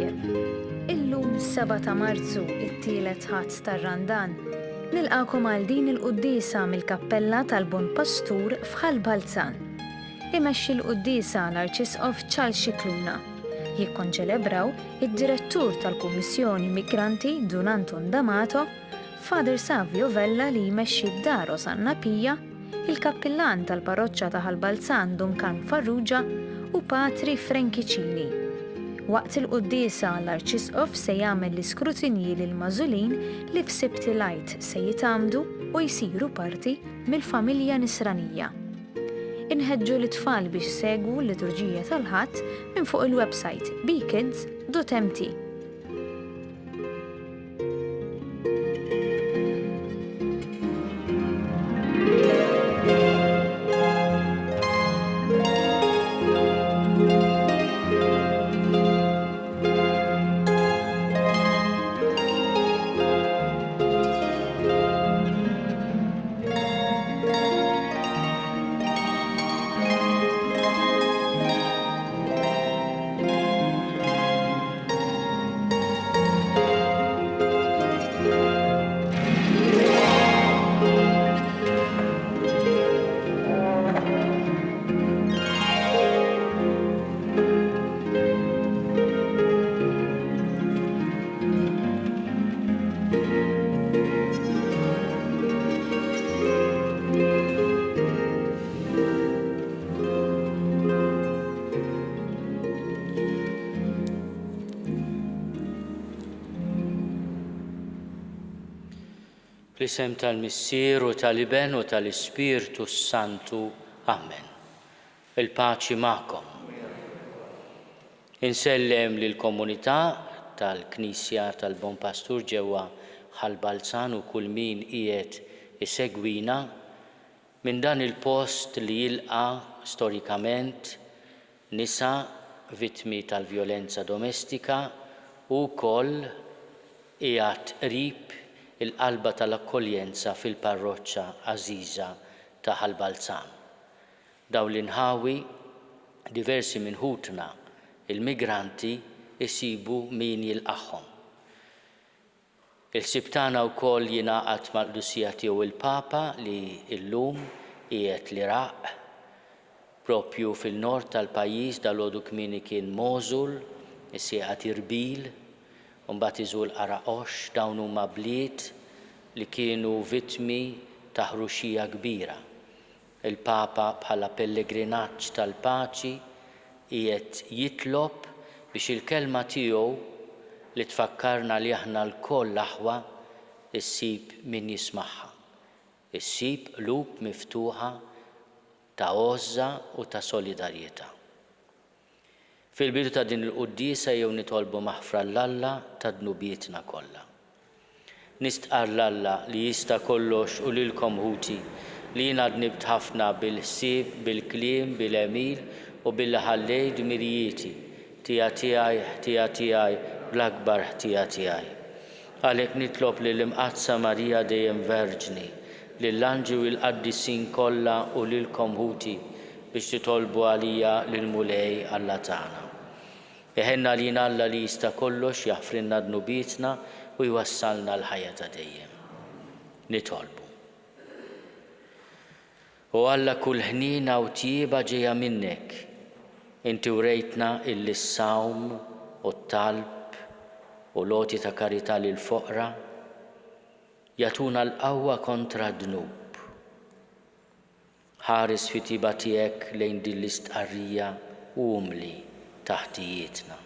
tajjeb. Illum 7 ta' Marzu, it-tielet ħadd tar-Randan, nilqakom għal din il-Quddiesa mill-Kappella tal-Bon Pastur f'Ħal Balzan. Imexxi l-Quddiesa l-Arċisqof Ċalxikluna. Jikkonċelebraw id-Direttur tal-Kummissjoni Migranti Dunanton D'Amato, Father Savio Vella li jmexxi d-Daros Annapija, il-Kappillan tal-Parroċċa ta' Ħal Balzan Duncan Farrugia u Patri Frankicini. Waqt il-Quddiesa l-Arċisqof se jagħmel l-iskrutinji lil mażulin li f'Sibti Lajt se jitgħamdu u jsiru parti mill-familja Nisranija. Inħeġġu l-tfal biex segwu l-liturġija tal-ħadd minn fuq il-website bkids.mt. Bl-isem tal-Missier u tal-Iben u tal-Ispirtu Santu. Amen. Il-paċi magħkom. Insellem lill-komunità tal-Knisja tal-Bon Pastur ġewwa Ħal Balzan u kull min qiegħed isegwina minn dan il-post li jilqa' storikament nisa vittmi tal-vjolenza domestika u wkoll qiegħed qrib il-qalba tal-akkoljenza fil-parroċċa għażiża ta' Ħal Balzan. Dawn l-inħawi diversi minn ħutna il-migranti isibu min jilqagħhom. Il-sibtana wkoll jingħaqad mal-Qudusija tiegħu il-Papa li llum qiegħed l-Iraq proprju fil-nord tal-pajjiż dalgħodu kmieni kien Mosul, is-sieqa Irbil, u mbagħad iżul Qaraqox. Dawn huma bliet li kienu vittmi ta' ħruxija kbira. Il-Papa bħala pellegrinaġġ tal-paċi qiegħed jitlob biex il-kelma tiegħu li tfakkarna li aħna lkoll aħwa issib min jismagħha. Issib qlub miftuħa ta' għoża u ta' solidarjetà. Fil-bidu ta' din il-Quddiesa jew nitolbu maħfra l-Alla ta' dnubietna kollha. Nistqar l-Alla li jista' kollox u lilkom ħuti li jiena dnibt ħafna bil-ħsieb, bil-kliem, bil-għemil u billi ħallejt dmirijieti tiegħi bl-akbar ħtija tiegħi. Għalhekk nitlob lill-Imqazza Marija dejjem Verġni, lill-anġi u l-qaddisin kollha u lilkom ħuti biex titolbu għalija lill-mulej Alla tagħna. Eħenna li Alla li jista' kollox jaħfrilna dnubietna u jwassalna l-ħajja ta' dejjem. Nitolbu. U Alla kull ħnina u tjieba ġejja minnek. Inti urejtna il-sawm u t-talb u loti ta' karità lil foqra jagħtuna l-qawwa kontra d-dnub. Ħares fi tiba tiegħek lejn din l-istqarrija u umli taħtijietna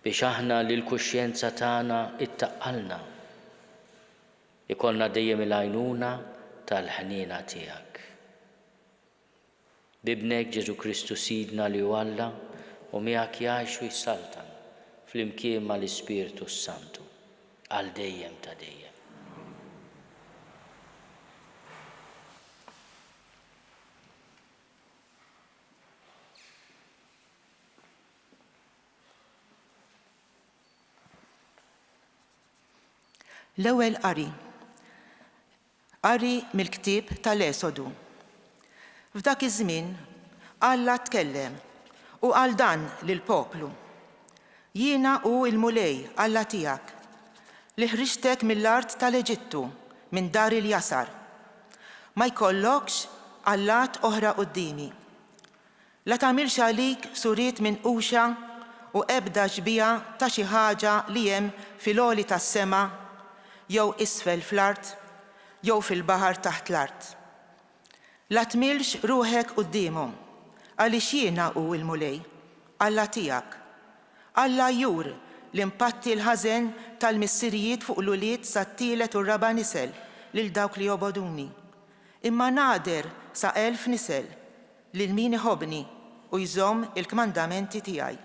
biex aħna li l-kuxjenza tagħna ittaqqalna ikollna dejjem il-għajnuna tal-ħniena tiegħek. Bibnek Ġesu Kristu Sidna li hu Alla u miegħek jgħix u jsaltan flimkien mal-Ispirtu Santu għal dejjem ta' dejjem. L-ewwel qari. Qari mill-ktieb tal-Esodu. F'dak iż-żmien Alla tkellem u qal dan lill-poplu. Jiena u il-mulej Alla tiegħek li ħriġtek mill-art tal-Eġittu minn dar il-jasar. Ma jkollokx allat oħra qudiemi. La tagħmilx għalik suriet minn quxa u ebda ġbija ta' xi ħaġa li hemm fil-għoli tas-sema jew isfel fl-art jew fil-baħar taħt l-art. La tmilx ruħek qudiemhom għaliex jiena u l-mulej Alla tiegħek. Alla jur l-impatti l-ħażen tal-missirijiet fuq l-ulied sat-tielet u r-raba' nisel lil dawk li joboduni. Imma nader sa 1000 nisel lil min iħobbni u jżomm il-kmandamenti tiegħi.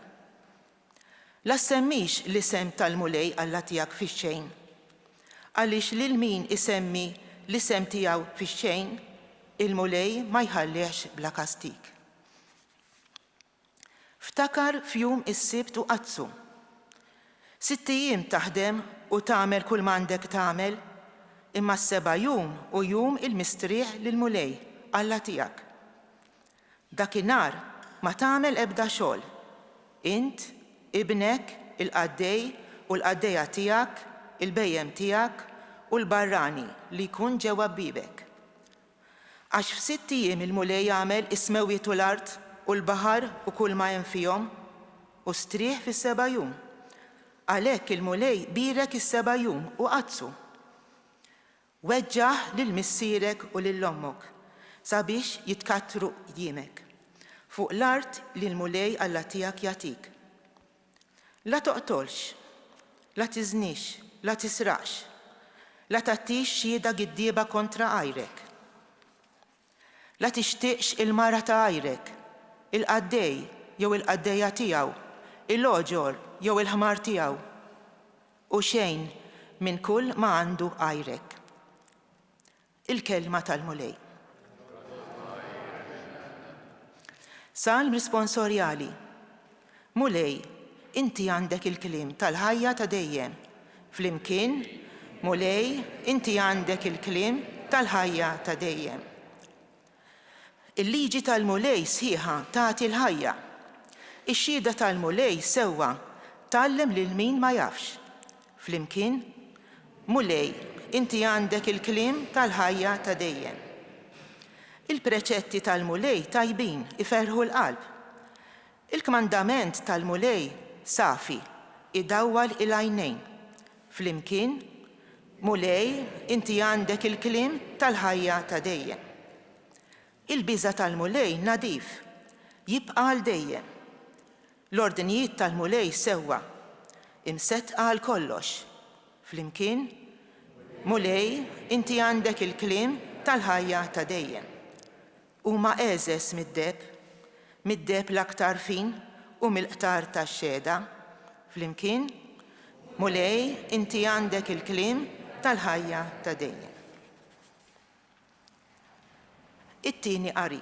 La semmix l-isem tal-mulej Alla tiegħek fix-xejn. Għaliex lil min isemmi l-isem tiegħu fix-xejn, il-mulej ma jħallihx bla kastik. Ftakar f'jum is-sibt u qazzu. 6 ijiem taħdem u tagħmel kull m'għandek tagħmel, imma s-7 jum u jum il-mistrieħ lill-mulej Alla tiegħek. Dakinhar ma tagħmel ebda xogħol. Int, ibnek, il-qaddej u l-qaddejja tiegħek, il-bejjem tiegħek u l-barrani li jkun ġewwa bibek. Għax f'6 ijiem il-mulej jagħmel is-smewwiet u l-art u l-baħar u kull ma hemm fihom u strieħ fis-7 jum. Għalhekk il-mulej birek is-7 jum u qazzu. Weġġaħ lil missierek u lil ommok sabiex jitkattru jiemek fuq l-art li l-mulej Alla tiegħek jagħtik. La toqtolx, la tiżnix, la tisraqx, la tagħtix xhieda giddieba kontra għajrek. La tixtieqx il-mara ta' għajrek, il-qaddej jew il-qaddejja tiegħu, il-oġor jew il-ħmar tiegħu u xejn minn kull ma għandu għajrek. Il-kelma tal-mulej. Salm risponsorjali. Mulej, inti għandek il-kliem tal-ħajja ta' dejjem. Flimkien, mulej, inti għandek il-kliem tal-ħajja ta' dejjem. Il-liġi tal-mulej sħiħa tagħti l-ħajja. Ix-xhieda tal-mulej sewwa tgħallem lil min ma jafx. Flimkien, mulej, inti għandek il-kliem tal-ħajja ta' dejjem. Il-preċetti tal-mulej tajbin iferħu l-qalb. Il-kmandament tal-mulej safi idawwal il-għajnejn. Flimkien, mulej, inti għandek il-kliem tal-ħajja ta' dejjem. Il-biża tal-mulej nadif, jibqa' għal dejjem. L-ordnijiet tal-mulej sewwa, imsettqa għal kollox. Flimkien, mulej, inti għandek il-kliem tal-ħajja ta' dejjem. Huma eżes mid-deb l-aktar fin u mill-qtar tax-xhieda. Flimkien, mulej, inti għandek il-kliem tal-ħajja ta' dejjem. It-tieni qari.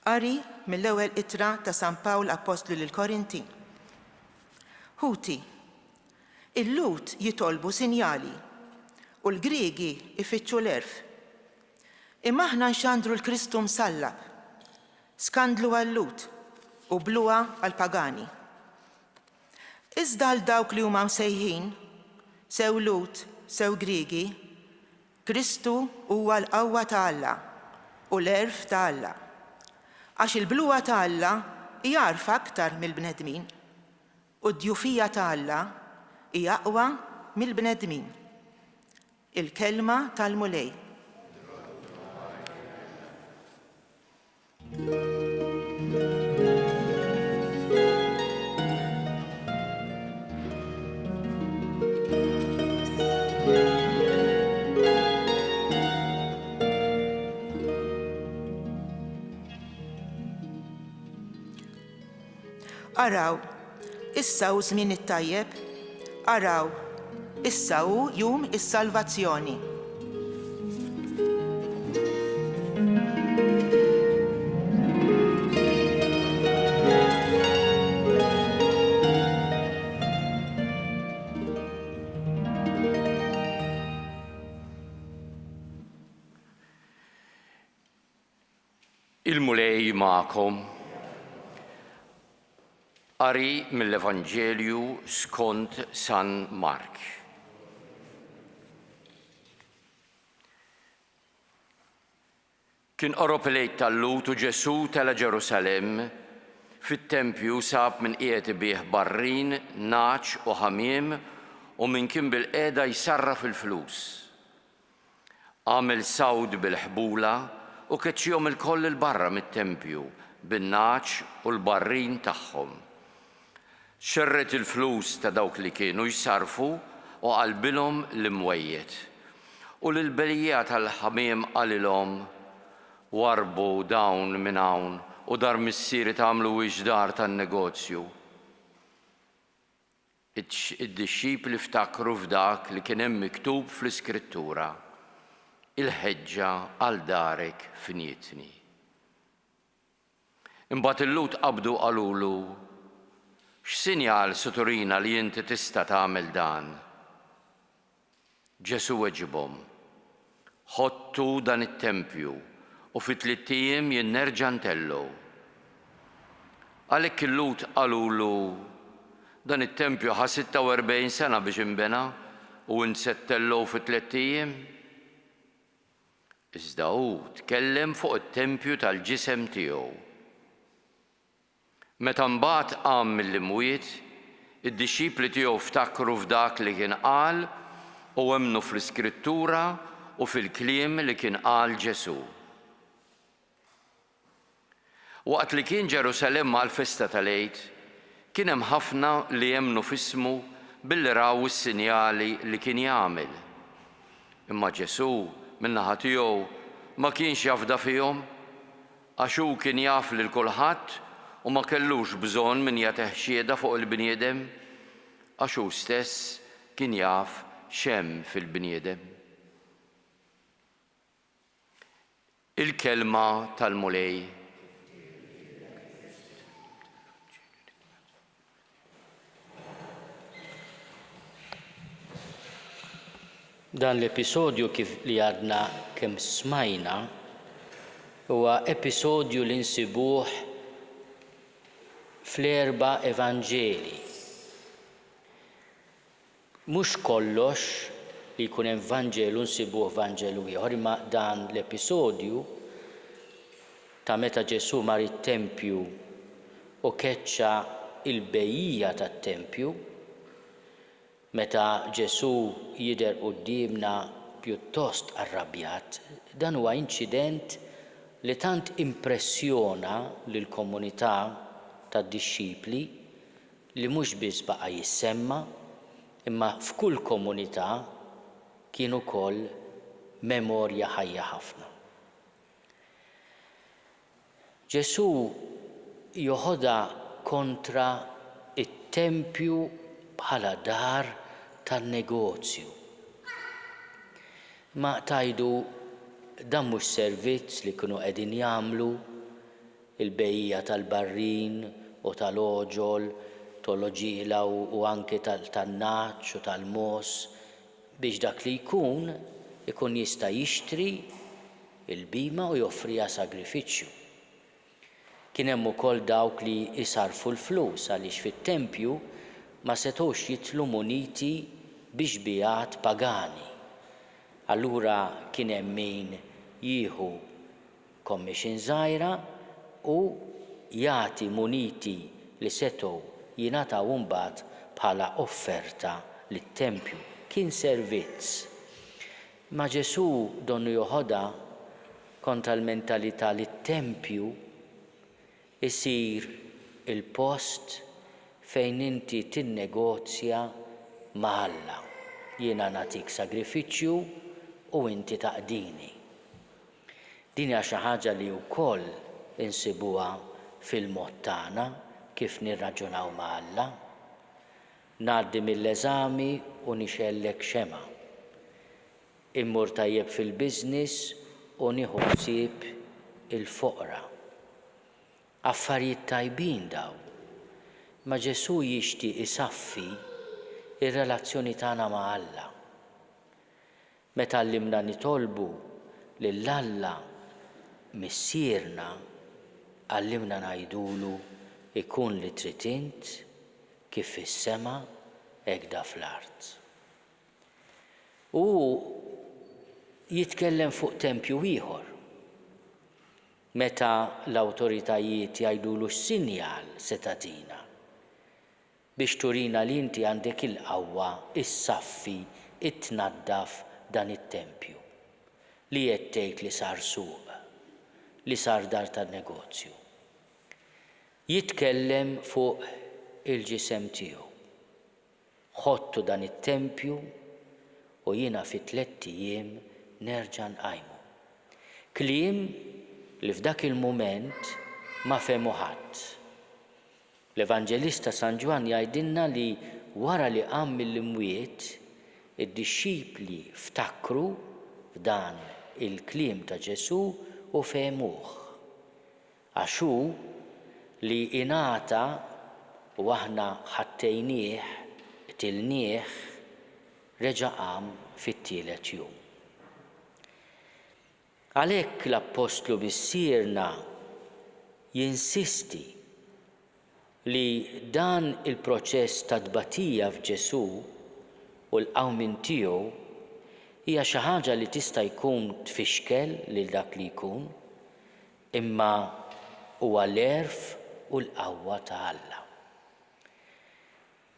Qari mill-ewwel ittra ta' San Pawl Apostlu lill-Korintin. Ħuti, il-lut jitolbu sinjali u l-Griegi ifittxu l-erf. Imma aħna nxandru l-Kristu msallab, skandlu għall-lut u bluwa għall-pagani. Iżda għal dawk li huma msejħin, sew lut, sew Griegi, Kristu huwa l-qawwa ta' Alla u l-erf ta' Alla. Għax il-bluwa ta' Alla hija għarfa aktar mill-bnedmin u d-djufija ta' Alla hija aqwa mill-bnedmin. Il-kelma tal-mulej. Araw, issa hu żmien it-tajjeb, araw, issa hu jum is-salvazzjoni. Il-mulej ma'kom. Qari mill-Evanġelju skont San Mark. Kien qorob il-għid tal-Lut u Ġesu tela Ġerusalemm fit-Tempju sab min qiegħed ibih barrin, naċ u ħamiem u min kien bil-qiegħda jsarraf il-flus. Għamel sawd bil-ħbula u keċċihom il-koll il-barra mit-Tempju bin-naċ u l-barrin tagħhom. Xerret il-flus ta' dawk li kienu jsarfu u qalbilhom l-imwejjed. U l-belija tal-ħamiem qalilhom warbu dawn minn hawn u dar missieri tagħmlu iġdar tan-negozju. Id-dixxipli ftakru f'dak li kien hemm miktub fl-Iskrittura: il-ħeġġa għal darek fnietni. Imbagħad il-Lut qabdu qalulu: x'sinjal suturina li inti tista' tagħmel dan? Ġesu weġibhom: ħottu dan it-tempju u fi 3 ijiem jien nerġa' ntellu. Għalhekk il-Lut qalulu: dan it-tempju ħa 46 sena biex inbena u nsettellu fi 3 ijiem? Iżda hu tkellem fuq it-tempju tal-ġisem tiegħu. Meta mbagħad qam mill-imwiet, id-dixxipli tiegħu ftakru f'dak li kien qal u emmnu fl-Iskrittura u fil-kliem li kien qal Ġesu. Waqt li kien Ġerusalemm għall-festa tal-Għid, kien hemm ħafna li jemmnu f'ismu billi raw is-sinjali li kien jagħmel. Imma Ġesu min-naħa tiegħu ma kienx jafda fihom għax hu kien jaf lil kulħadd u ma kellux bżonn min jagħtih xhieda fuq il-bniedem għax hu stess kien jaf x'hemm fil-bniedem. Il-kelma tal-mulej. Dan l-episodju kif li għadna kemm smajna huwa episodju li nsibuh fl-4 Evanġeli. Mhux kollox li jkun hemm Vanġelu nsibuh Vanġelu ieħor, imma dan l-episodju ta' meta Ġesu mar it-Tempju u keċċa il-bejjija tat-Tempju, meta Ġesu jidher qudiemna pjuttost arrabjat, dan huwa inċident li tant impressjona lill-komunità tad-dixxipli li mhux biss baqa' jissemma, imma f'kull komunità kien ukoll memorja ħajja ħafna. Ġesu joħodha kontra it-Tempju bħala dar tan-negozju. Ma tajdu dan mhux servizz li kienu qegħdin jagħmlu il-bejjija tal-barrin u tal-oġol, tal-oġiela u anke tan-naċ u tal-mos biex dak li ikun jista' jixtri il-bima u joffriha sagrifiċċju. Kien hemm ukoll dawk li jsarfu l-flus għaliex fit-Tempju ma setgħux jitlu muniti biex bijat pagani. Allura kien hemm min jieħu commission żgħira u jagħti muniti li setgħu jingħataw imbagħad bħala offerta lit-Tempju. Kien servizz. Ma Ġesu donnu joħodha kontra l-mentalità li t-Tempju isir il-post fejn inti tinnegozja ma' Alla. Jiena nagħtik sagrifiċċju u inti taqdini. Din hija xi ħaġa li wkoll insibuha fil-mod tagħna kif nirraġunaw ma' Alla. Ngħaddi mill-eżami u nixellek xema. Immur tajjeb fil-business u nieħu ħsieb il-foqra. Affarijiet tajbin daw. Ma Ġesu jixtieq isaffi ir-relazzjoni tagħna ma' Alla. Meta għallimna nitolbu lil Alla missierna, għallimna ngħidulu ikun li trid int kif fis-sema hekk da fl-art. U jitkellem fuq tempju ieħor. Meta l-awtoritajiet jgħidulu x'sinjal se tagħtina biex turina li inti għandek il-qawwa issaffi, tnaddaf dan it-tempju li qed tgħid li sar suq, li sar dar tan-negozju. Jitkellem fuq il-ġisem tiegħu. Ħodtu dan it-tempju u jiena fi 3 ijiem nerġa' nqajmu. Kliem li f'dak il-mument ma fehmu ħadd. L-Evanġelista San Ġwan jgħidilna li wara li qam mill-imwiet, id-dixxipli ftakru f'dan il-kliem ta' Ġesu u fehmuh. Għax hu li ingħata u aħna ħattejnieh, qtilnieh, reġa' qam fit-tielet jum. Għalhekk l-Apostlu missierna jinsisti li dan il-proċess ta' tbatija f'Ġesu u l-qawmin tiegħu hija xi ħaġa li tista' jkun tfixkel lil dak li jkun, imma huwa l-għerf u l-qawwa ta' Alla.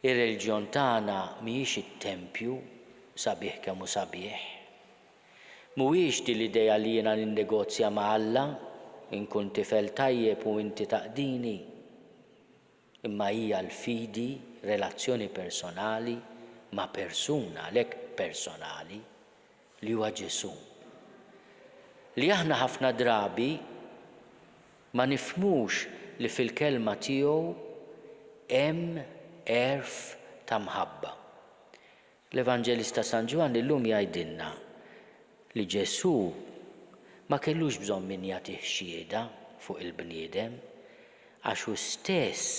Ir-reliġjon tagħna mhijiex it-tempju sabiħ kemm hu sabiħ. Mhuwiex din l-idea li jiena ninnegozja ma' Alla, inkun tifel tajjeb u inti taqdini, imma hija l-fidi, relazzjoni personali ma' persuna għalhekk personali li huwa Ġesu. Li aħna ħafna drabi ma nifhmux li fil-kelma tiegħu hemm għerf ta' mħabba. L-Evanġelista San Ġwan illum jgħidilna li Ġesu ma kellux bżonn min jagħtih xhieda fuq il-bniedem għax hu stess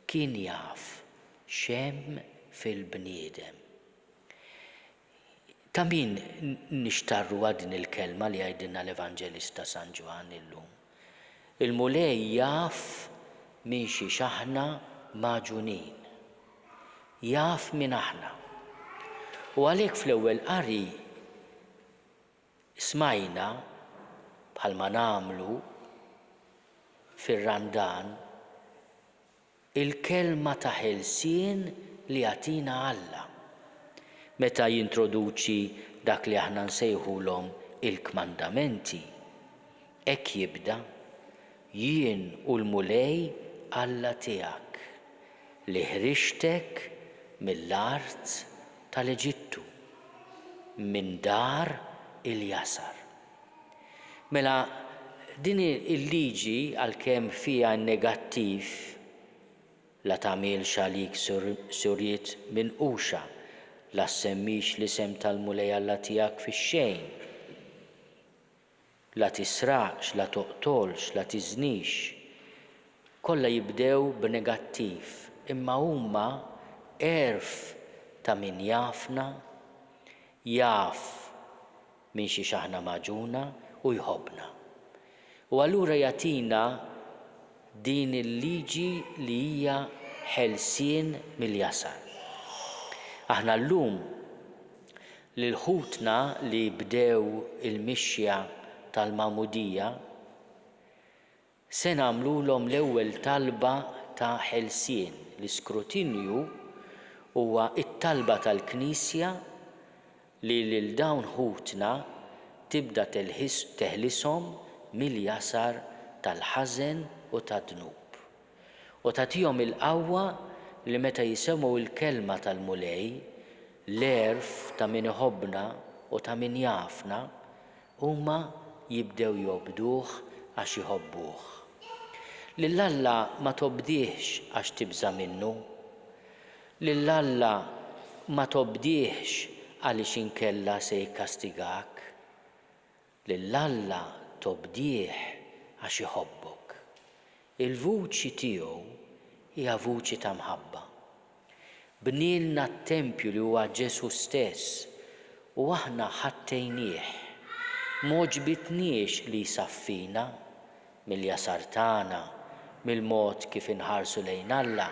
kien jaf x'hemm fil-bniedem. Ta' min nixtarru din il-kelma li jgħidilna l-Evanġelista San Ġwan illum? Il-mulej jaf minn xi aħna maġunin. Jaf minn aħna. U għalhekk fl-ewwel qari smajna bħalma nagħmlu fir-Randan il-kelma ta' ħelsien li jagħtina Alla meta jintroduċi dak li aħna nsejħulhom il-kmandamenti. Hekk jibda: jien u l-mulej Alla tiegħek li ħriġtek mill-art tal-Eġittu, minn dar il-jasar. Mela din il-liġi għalkemm fiha negattiv la tagħmilx għalik surjiet minquxa, la semmix l-isem tal-mulej Alla tiegħek fix-xejn, la tisraqx, la toqtolx, la tiżnix, kollha jibdew b'negattiv, imma huma għerf ta' min jafna, jaf minn xi aħna maġuna u jħobbna. U allura jagħtina din il-liġi li hija ħelsien mill-jasar. Aħna llum lil ħutna li bdew il-mixja tal-Magħmudija se nagħmluhom l-ewwel talba ta' ħelsien. L-iskrutinju huwa it-talba tal-Knisja li lil dawn ħutna tibda teħlishom mill-jasar tal-ħażen u tad-dnub. U tagħtihom il-qawwa li meta jisemgħu l-kelma tal-mulej, l-għerf ta' min iħobbna u ta' min jafna, huma jibdew jobduh għax iħobbuh. Lil Alla ma tobdiex għax tibża minnu, lil Alla ma tobdiex għaliex inkella se jikkastigak, lil Alla tobdiex għax iħobbok. Il-vuċi tiegħu hija vuċi ta' mħabba. Bnielna t-tempju li huwa Ġesu stess u aħna ħattejnieh. M'oġbitniex li jsaffina mill-jasar tagħna mill-mod kif inħarsu lejn Alla,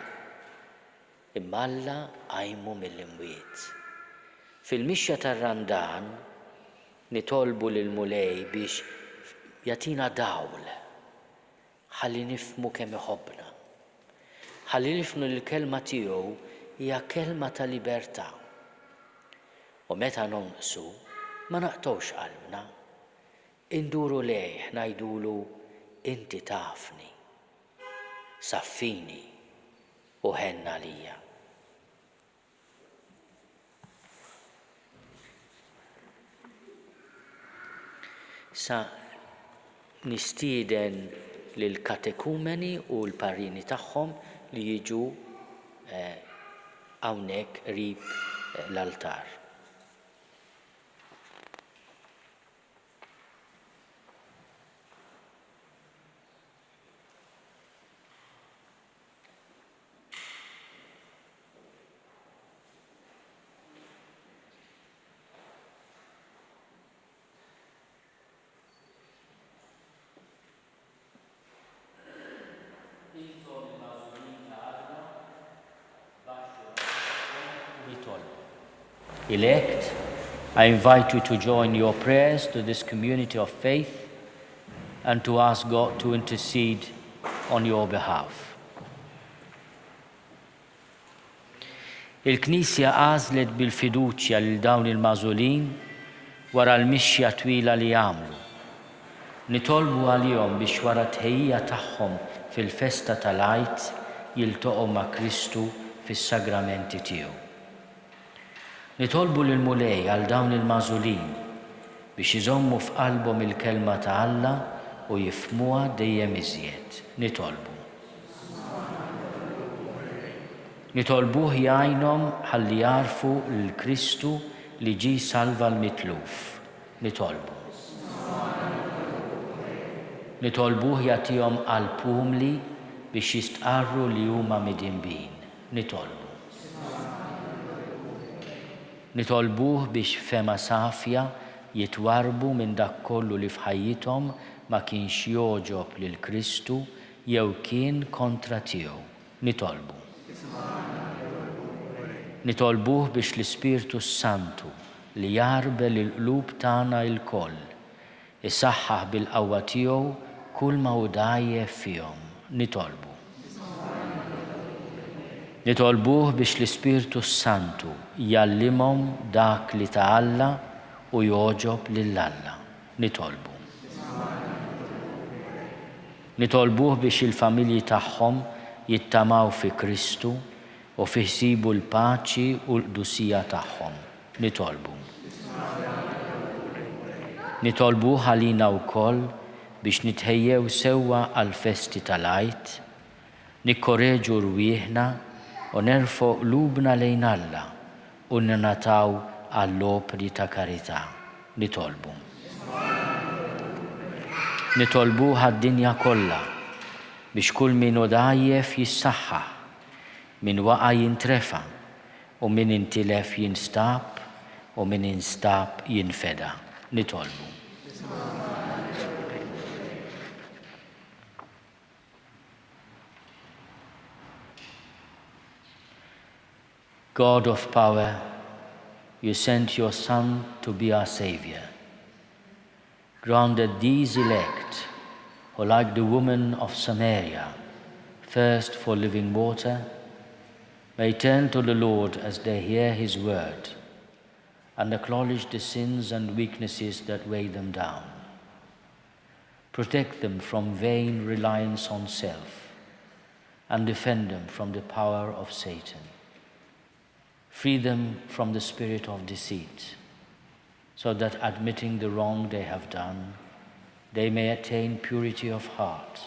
imma Alla għajmu mill-imwiet. Fil-mixja tar-Randan nitolbu lil Mulej biex jagħtina dawl ħalli nifhmu kemm iħobbna. Ħalli nifhmu li l-kelma tiegħu hija kelma ta' libertà. U meta nonqsu ma naqtgħux qalbna. Induru lejh ngħidulu inti tafni, saffini u ħenna lija. Sa nistieden lil katekumeni u l-parrini tagħhom li jiġu hawnhekk qrib l-altar. Elect, I invite you to join your prayers to this community of faith and to ask God to intercede on your behalf. Il-Knisja għażlet bil-fiduċja lil dawn il-magħżulin wara l-mixja twila li għamlu. Nitolbu għalihom biex wara t-tħejjija tagħhom fil-festa tal-Għid jiltaqgħu ma' Kristu fis-sagramenti tiegħu. Nitolbu lil Mulej għal dawn il-magħżulin biex iżommu f'qalbhom il-kelma ta' Alla u jifhmuha dejjem iżjed. Nitolbuh jgħinhom ħalli jarfu l-Kristu li ġie salva l-mitluf. Nitolbuh jagħtihom qalb umli biex jistqarru li huma midinbin. Nitolbuh biex fema safja jitwarbu minn dak kollu li f'ħajjithom ma kienx jogħġob lil Kristu jew kien kontra tiegħu. Nitolbuh biex l-Ispirtu Santu li jarbel il-qlub tagħna l-koll isaħħaħ bil-qawwa tiegħu kull ma hu dgħajjef fihom. Nitolbuh biex l-Ispirtu Santu jallimhom dak li ta' Alla u jogħġob lil Alla. Nitolbuh biex il-familji tagħhom jittamaw fi Kristu u fi jsibu l-paċi u l-qdusija tagħhom. Nitolbuh għalina wkoll biex nitħejjew sewwa għall-festi tal-Għid, nikkoreġu rwieħna u nerfgħu qlubna lejn Alla u ningħataw għall-opri ta' karità. Nitolbuh għad-dinja kollha biex kull min hu dgħajjef jissaħħaħ, min waqa' jintrefa' u min intilef jinstab u min instab jinfeda. God of power, you sent your Son to be our Savior. Grant that these elect, who like the woman of Samaria, thirst for living water, may turn to the Lord as they hear his word and acknowledge the sins and weaknesses that weigh them down. Protect them from vain reliance on self and defend them from the power of Satan. Free them from the spirit of deceit, so that admitting the wrong they have done, they may attain purity of heart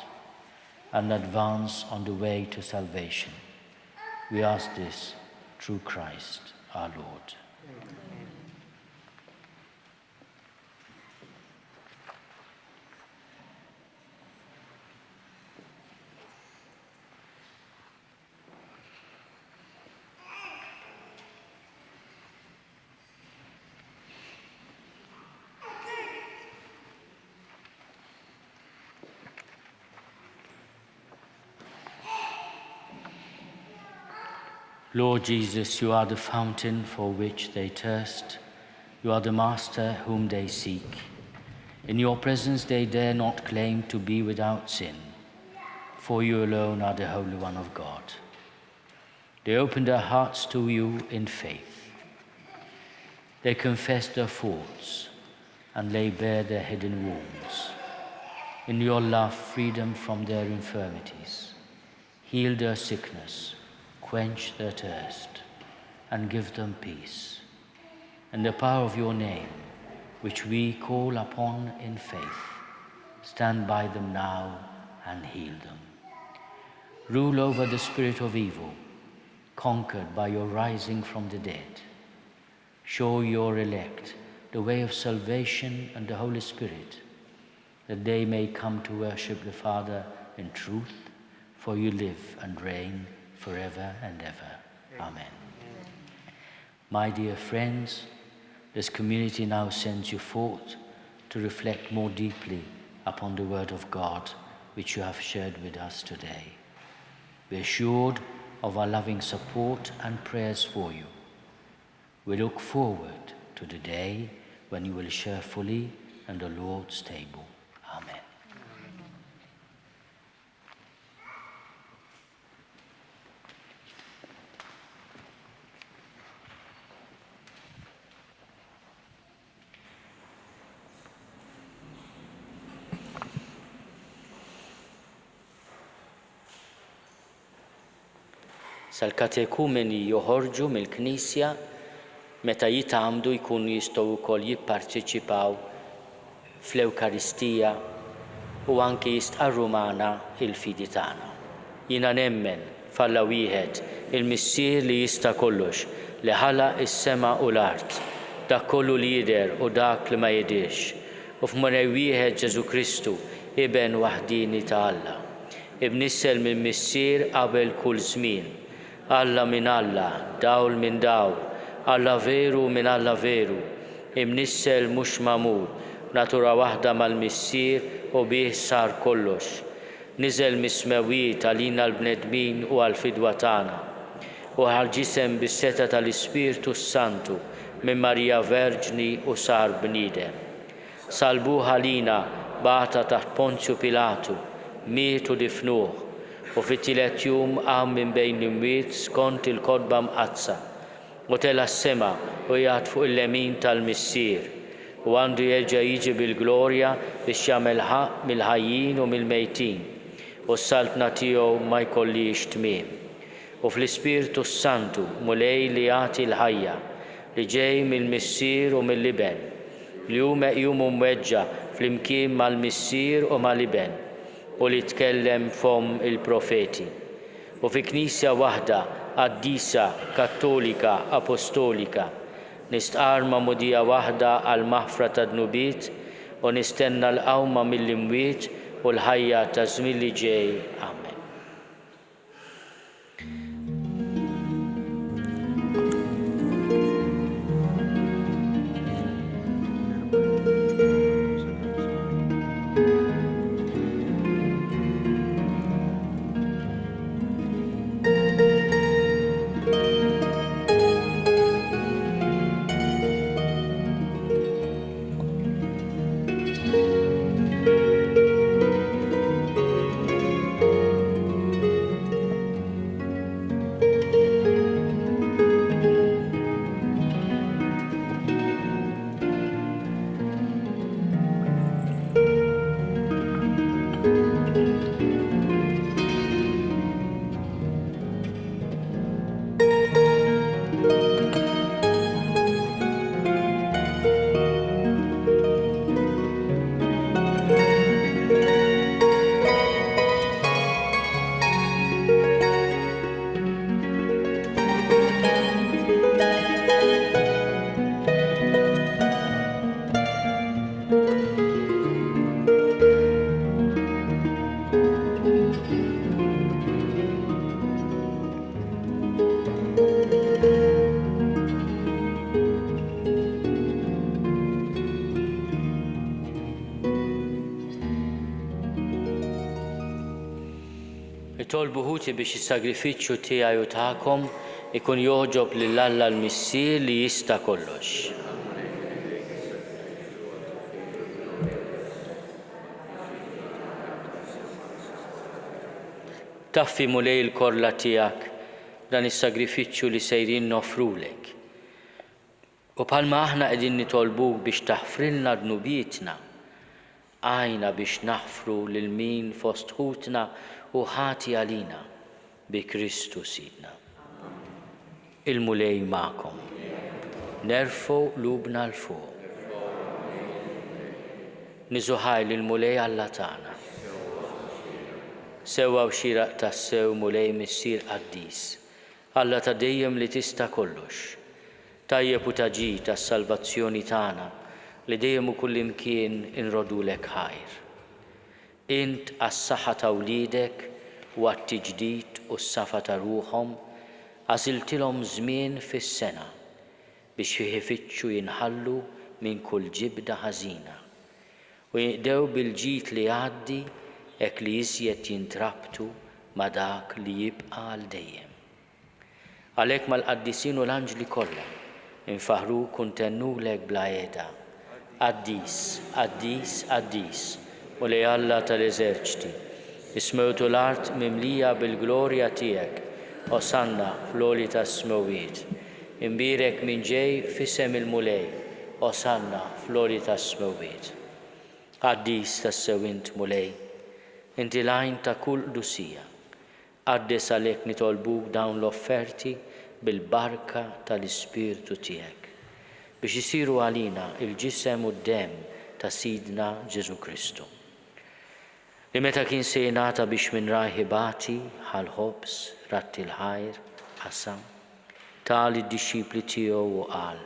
and advance on the way to salvation. We ask this through Christ our Lord. Lord Jesus, you are the fountain for which they thirst. You are the Master whom they seek. In your presence they dare not claim to be without sin, for you alone are the Holy One of God. They open their hearts to you in faith. They confess their faults and lay bare their hidden wounds. In your love, freedom from their infirmities. Heal their sickness, quench their thirst, and give them peace. In the power of your name, which we call upon in faith, stand by them now and heal them. Rule over the spirit of evil, conquered by your rising from the dead. Show your elect the way of salvation and the Holy Spirit, that they may come to worship the Father in truth, for you live and reign forever and ever. Amen. My dear friends, this community now sends you forth to reflect more deeply upon the Word of God, which you have shared with us today. Be assured of our loving support and prayers for you. We look forward to the day when you will share fully in the Lord's table. Amen. Sal-katekumeni joħorġu mill-Knisja meta jitgħamdu jkunu jistgħu wkoll jipparteċipaw fl-Ewkaristija u anke jistqarru magħna il-fidi tagħna. Jiena nemmen f'Alla wieħed il-Missier li jista' kollox, li ħalaq is-sema u l-art, dak kollu li jidher u dak li ma jidhirx, u f'Mwnej wieħed Ġesu Kristu, Iben waħdini ta' Alla, ibnissel mill-Missier qabel kull żmien. Alla min Alla, dawl min dawl, Alla veru min Alla veru, imnissel mhux magħmul, natura waħda mal-Missier u bih sar kollox. Niżel mis-smewiet għalina l-bnedmin u għall-fidwa tagħna, u ħarġisem bis-seta tal-Ispirtu Santu minn Marija Verġni u sar bniedem. Salbuh għalina bata taħt Ponzju Pilatu, mietu difnuh, u fit-tielet jum qam minn bejn l-imwiet skont il-kodba mqazza, u tela s-sema u jgħat fuq il-lemin tal-Missier, u għandu jerġa' jiġi bil-glorja biex jagħmel ħaq mill-ħajjin u mill-mejtin, u s-saltna tiegħu ma jkollix tmiem. U fl-Ispirtu Santu mulej li jagħti l-ħajja, li ġej mill-Missier u mill-Iben, li hu meqjum u mweġġa flimkien mal-Missier u mal-Iben, u li tkellem fom il-profeti. U fi Knisja waħda, Quddiesa, Kattolika, Apostolika, nistqar ma'mudija waħda għal maħfra ta' dnubiet u nistenna l-qawma mill-imwiet u l-ħajja ta' żmien li ġej. Amen. Tolbu ħuti biex is-sagrifiċċju tiegħi u tagħkom ikun joġob lill-Alla l-Missier li jista' kollox. Taffi mulej il-korla tiegħek dan is-sagrifiċċju li sejrin nofrulek. U bħalma aħna qegħdin nitolbuk biex taħfrilna dnubietna, għajna biex naħfru lil min fost ħutna u ħati għalina bi Kristu Sidna. Il-mulej magħkom. Nerfgħu qlubna l fuq. Niżuħaj lill-mulej Alla tagħna. Sewwa xieraq tassew mulej missier Quddies, Alla ta' dejjem li tista' kollox. Tajjeb u taġi tas-salvazzjoni tagħna li dejjem u kullimkien inrodulek ħajr. Int għas-saħħa ta' wliedek u għat-tiġdid u s-safa ta' ruħhom għażiltilhom żmien fis-sena biex fih ifittxu jinħallu minn kull ġibda ħażina u jinqdew bil-ġid li jgħaddi hekk li iżjed jintrabtu ma' dak li jibqa' għal dejjem. Għalhekk mal-Quddisin u l-Anġli kollha infaħruk u ntennulek bla qiegħda. Quddies, Quddies, Quddies, mulej Alla tal-eżerċiti, ismewtu l-art mimlija bil-glorja tiegħek, osanna fl-għoli tas-smewwiet. Imbirek min ġej f'isem il-mulej, osanna fl-għoli tas-smewwiet. Quddies tassew int mulej, inti l-għajn ta' kull qdusija. Qaddes għalhekk nitolbuk dawn l-offerti bil-barka tal-Ispirtu tiegħek biex isiru għalina il-ġisem u d-demm ta' Sidna Ġesu Kristu. Li meta kien se jingħata biex minn rajħibati ħal-ħobs ratti l-ħajr qasam tal id-dixxipli tiegħu u qal: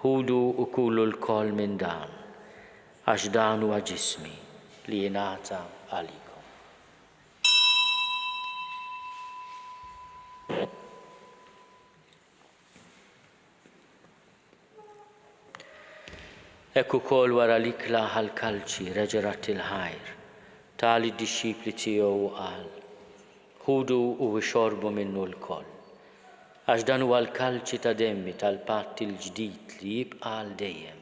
ħudu u kulu l-koll minn dan għax dan huwa ġismi li jingħata għalikom. Hekk ukoll wara l-ikla ħall-kalċi reġerat il-ħajr tal id-dixxipli tiegħu qal: ħudu u xorbu minnu l-koll għax dan huwa l-kalċi ta' demmi tal-patt il-ġdid li jibqa' għal dejjem.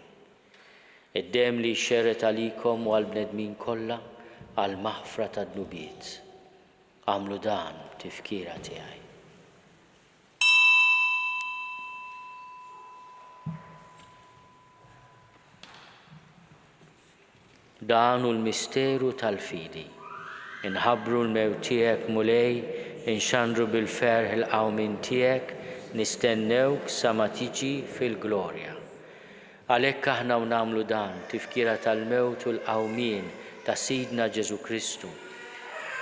Id-demm li xxerret għalikom u għall-bnedmin kollha għal maħfra ta' dnubiet. Għamlu dan tifkira tiegħi. Dan hu l-misteru tal-fidi. Inħabbru l-mewt tiegħek mulej, inxandru bil-ferħ il-qawmin tiegħek, nistennewk sa ma tiġi fil-glorja. Għalhekk aħna nagħmlu dan tifkira tal-mewt u l-qawmien ta' Sidna Ġesu Kristu.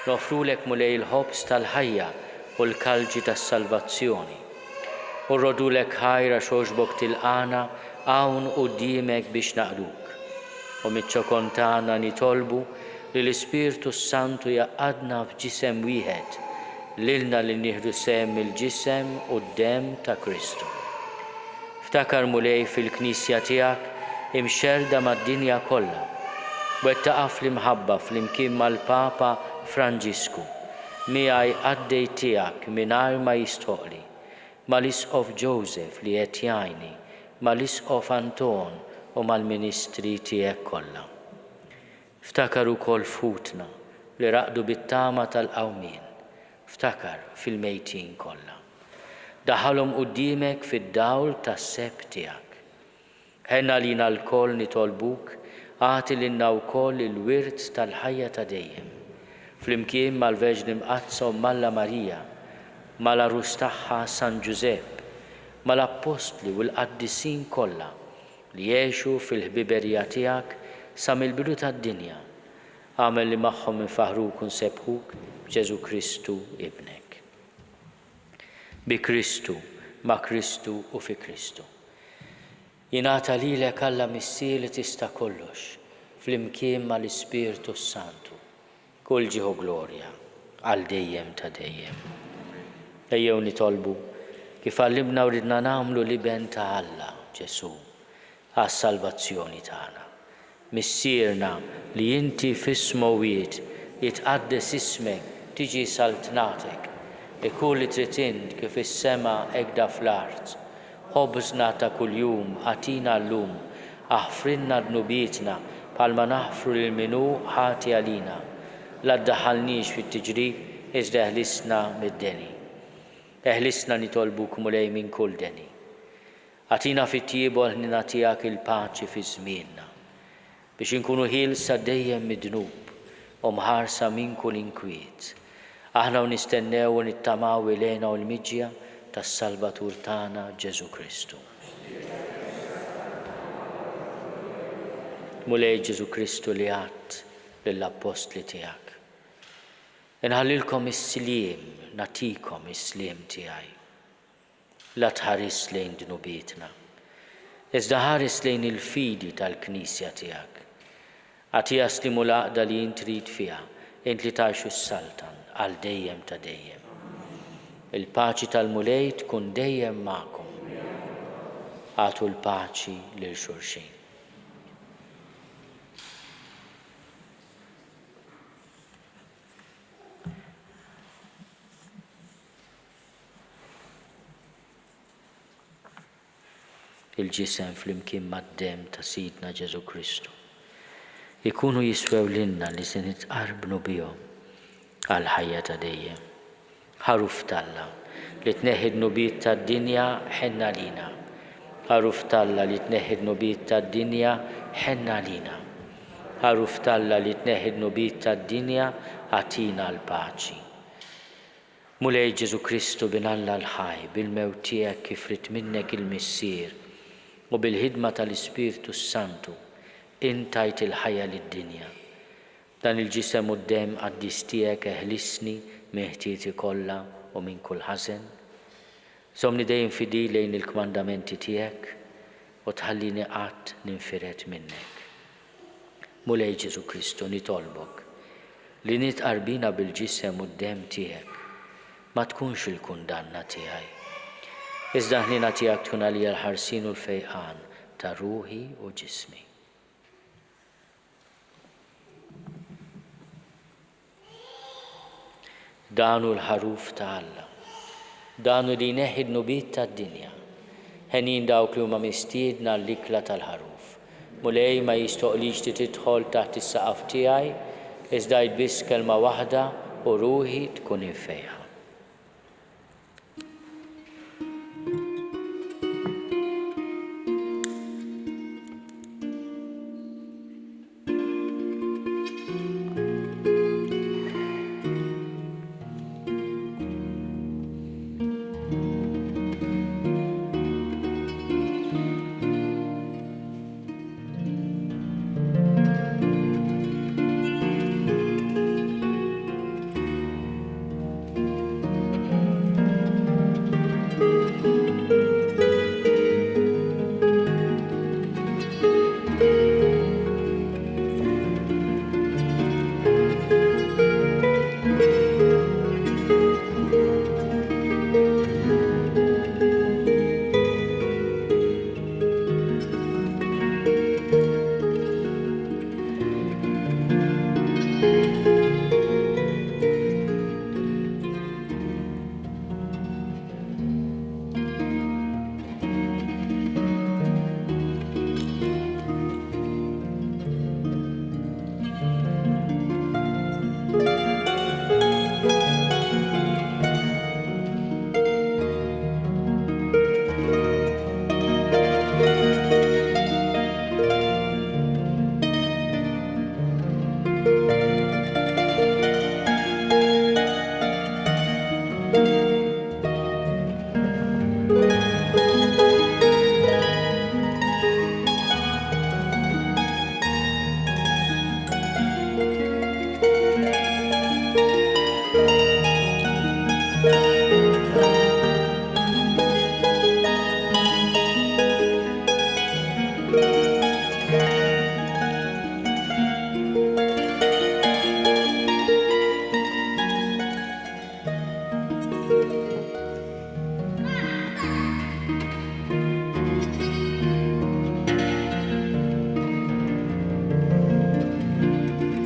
Nofrulek mulej il-ħobs tal-ħajja u l-kalġi tas-salvazzjoni. U rrodulek ħajra xogħġbok tilqana hawn quddiemek biex naqduk. U miċ-ċokon tagħna nitolbu li l-Ispirtu Santu jaqgħadna f'ġisem wieħed lilna li nieħdu sehem il-ġisem u d-demm ta' Kristu. Ftakar mulej fil-Knisja tiegħek imxerda mad-dinja kollha u qed taqaf l-imħabba flimkien mal-Papa Franġisku miegħi għaddej tiegħek mingħajr ma jistoqli, mal-Isqof Joseph li qed jgħinni, mal-Isqof Anton u mal-ministri tiegħek kollha. Ftakar ukoll futna li raqdu bit-tama tal-qawmien. Ftakar fil-mejtin kollha. Daħalhom quddiemek fid-dawl tas-seb tiegħek. Ħenna lina l-koll nitolbuk għati lilna wkoll il-wirt tal-ħajja ta' dejjem. Flimkien mal-Verġni Mqazza u Malla Marija, mal-arus tagħha San Giuseppe, mal-Apostli u l-Quddisin kollha li jgħixu fil-ħbiberija tiegħek sa mill-bidu tad-dinja. Għamel li magħhom infaħruk u nsebħuk b'Ġesu Kristu ibnek. Bi Kristu, ma' Kristu u fi Kristu. Jingħata lilek Alla Missier li tista' kollox flimkien mal-Ispirtu Santu. Kull ġieħu glorja għal dejjem ta' dejjem. Ejjew nitolbu kif għallimna u ridna nagħmlu liben ta' Alla Ġesu għas-salvazzjoni tagħna. Missierna li inti fis-smowwiet jitqaddes ismek tiġi saltnatek ikun li trid int kif is-sema hekk fl-art. Ħobżna ta' kuljum atina llum, aħfrinna dnubietna bħalma naħfru lil minhu ħati għalina. La ddaħħalniex fit-tiġrib iżda eħlisna mid-deni. Eħlisna nitolbuk mulej minn kull deni. Atina fit-tiebol ħnina tiegħek il-paċi fi żmienna biex inkunu ħielsa dejjem mid-dnub u mħarsa minn kull inkwiet. Aħna nistennew u nittamaw ilejna u l-miġja tas-Salvatur tagħna Ġesu Kristu. Mulej Ġesu Kristu li għadt lill-apostli tiegħek. Inħallilkom is-sliem, natikom is-sliem tiegħi. La tħares lejn dnubietna, iżda ħares lejn il-fidi tal-Knisja tiegħek. Għatija slimu l-għaqda li int trid fiha, int li tgħixu s-saltan għal dejjem ta' dejjem. Il-paċi tal-mulej tkun dejjem magħkom. Għatu l-paċi lil xulxin. Il-ġisem flimkien mad-dem ta' Sidna Ġesu Kristu ikunu jiswew lilna li se nitqarbnu bihom għal ħajja ta' dejjem. Ħaruf talla li tneħħi d-nubiet tad-dinja ħenna lina. Ħaruf talla li tneħħi d-nubiet tad-dinja ħenna lina. Ħaruf talla li tneħħi d-nubiet tad-dinja għatina l-paċi. Mulej Ġesu Kristu binalla l-ħaj bil-mewt tiegħek kif rid minnek il-missier u bil-ħidma tal-Ispiritu Santu intajt il-ħajja lid-dinja. Dan il-ġisem u d-dem qaddis tiegħek eħlisni minn ħtieti kollha u minn kull ħażen. Somni dejjem fidi lejn il-kmandamenti tiegħek u tħallini qatt ninfiret minnek. Mulej Ġesu Kristu nitolbok li nitqarbina bil-ġisem u d-dem tiegħek ma tkunx il-kundanna tiegħi. Iżda ħnina tiegħek tkun għalija l-ħarsien u l-fejqan ta' ruħi u ġismi. Danu l-ħaruf ta' Alla, danu li jneħħi d-nubiet tad-dinja, ħenin dawk li huma mistiedna l-ikla tal-ħaruf. Mulej ma jistoqlix li tidħol taħt is-saqaf tiegħi, iżda biss kelma waħda u ruħi tkun infejħa.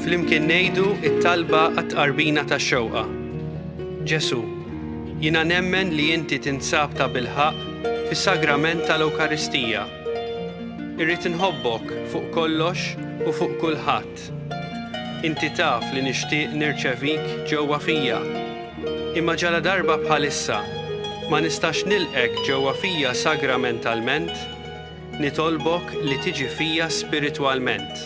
Flimkien ngħidu t-talba għat-tqarbina tax-xewqa. Ġesu, Jiena nemmen li inti tinsab ta' bilħaq fis-sagrament tal-Ewkaristija. Irrid inħobbok fuq kollox u fuq kulħadd. Inti taf li nixtieq nirċevik ġewwa fija. Imma ġala darba bħalissa ma nistax nilqek ġewwa fija sagramentalment, nitolbok li tiġi fija spiritwalment.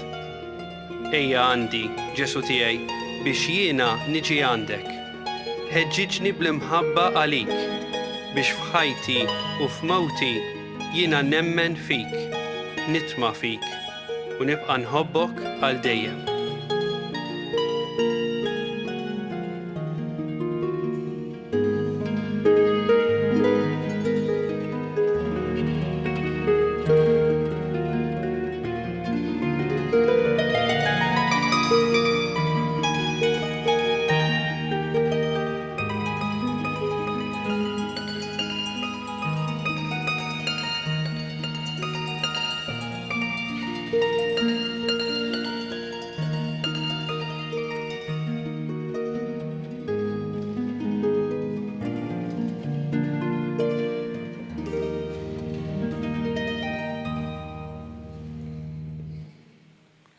Ejja għandi, Ġesu tiegħi, biex jiena niġi għandek. Ħeġġiġni bl-imħabba għalik, biex f'ħajti u f'mawti jiena nemmen fik, nitma' fik u nibqa' nħobbok għal dejjem.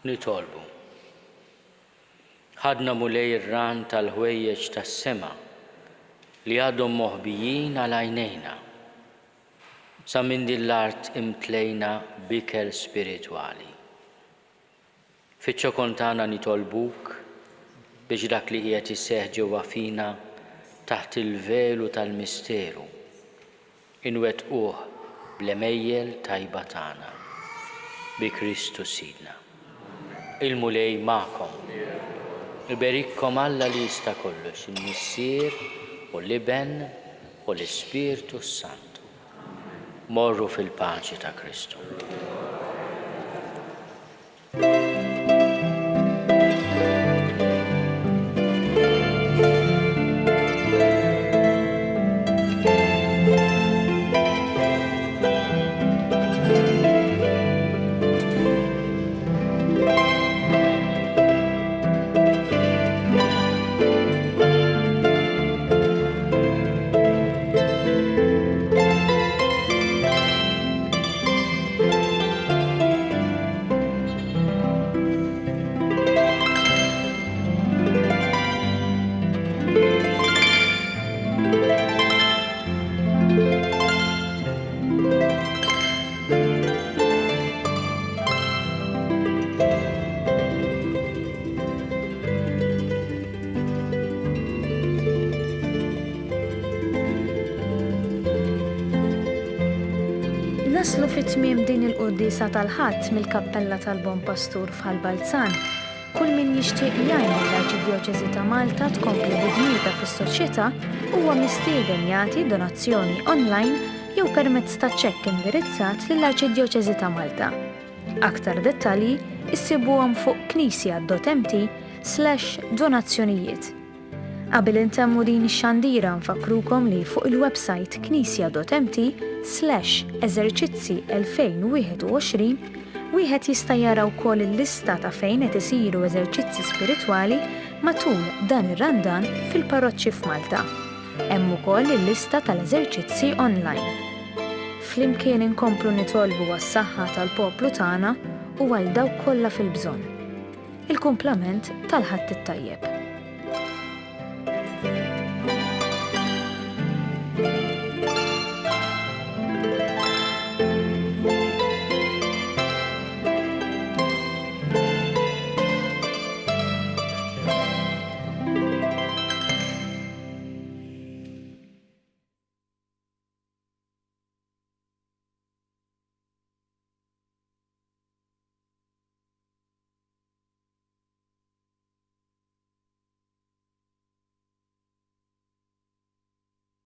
Nitolbu. Ħadna mulej ir-ran tal-ħwejjeġ tas-sema li għadhom moħbijin għal għajnejna. Sa minn din l-art imtlejna bikel spiritwali. Fiċ-ċokontana nitolbuk biex dak li qiegħed iseħħ ġewwa fina taħt il-velu tal-misteru inwettquh bl-emejjel tajba tagħna bi Kristu Sidna. Il-mulej ma'kom. Il-berikkom Alla li jista' kollox, il-Missier u l-Iben u l-Ispirtu Santu. Morru fil-paċi ta' Kristu. Naslu fit-tmiem din il-Quddiesa tal-Ħadd mill-Kappella tal-Bon Pastur f'Ħal Balzan. Kull min jixtieq jgħin l-Arċidjoċeżi ta' Malta tkompli bidnieta fis-soċjetà huwa mistieden jagħti donazzjoni online jew permezz ta' ċekk indirizzat lill-Arċidjoċeżi ta' Malta. Aktar dettalji issibuhom fuq knisja.mt/donazzjonijiet. Qabel intemmu din ix-xandira nfakrukom li fuq il-website knisja.mt/eżerċizzi 2021 wieħed jista' jara wkoll il-lista ta' fejn qed isiru eżerċizzi spiritwali matul dan ir-Randan fil-paroċċi f'Malta. Hemm ukoll il-lista tal-eżerċizzi online. Flimkien inkomplu nitolbu għas-saħħa tal-poplu tagħna u għal dawk kollha fil-bżonn. Il-kumplament tal-ħadd it-tajjeb.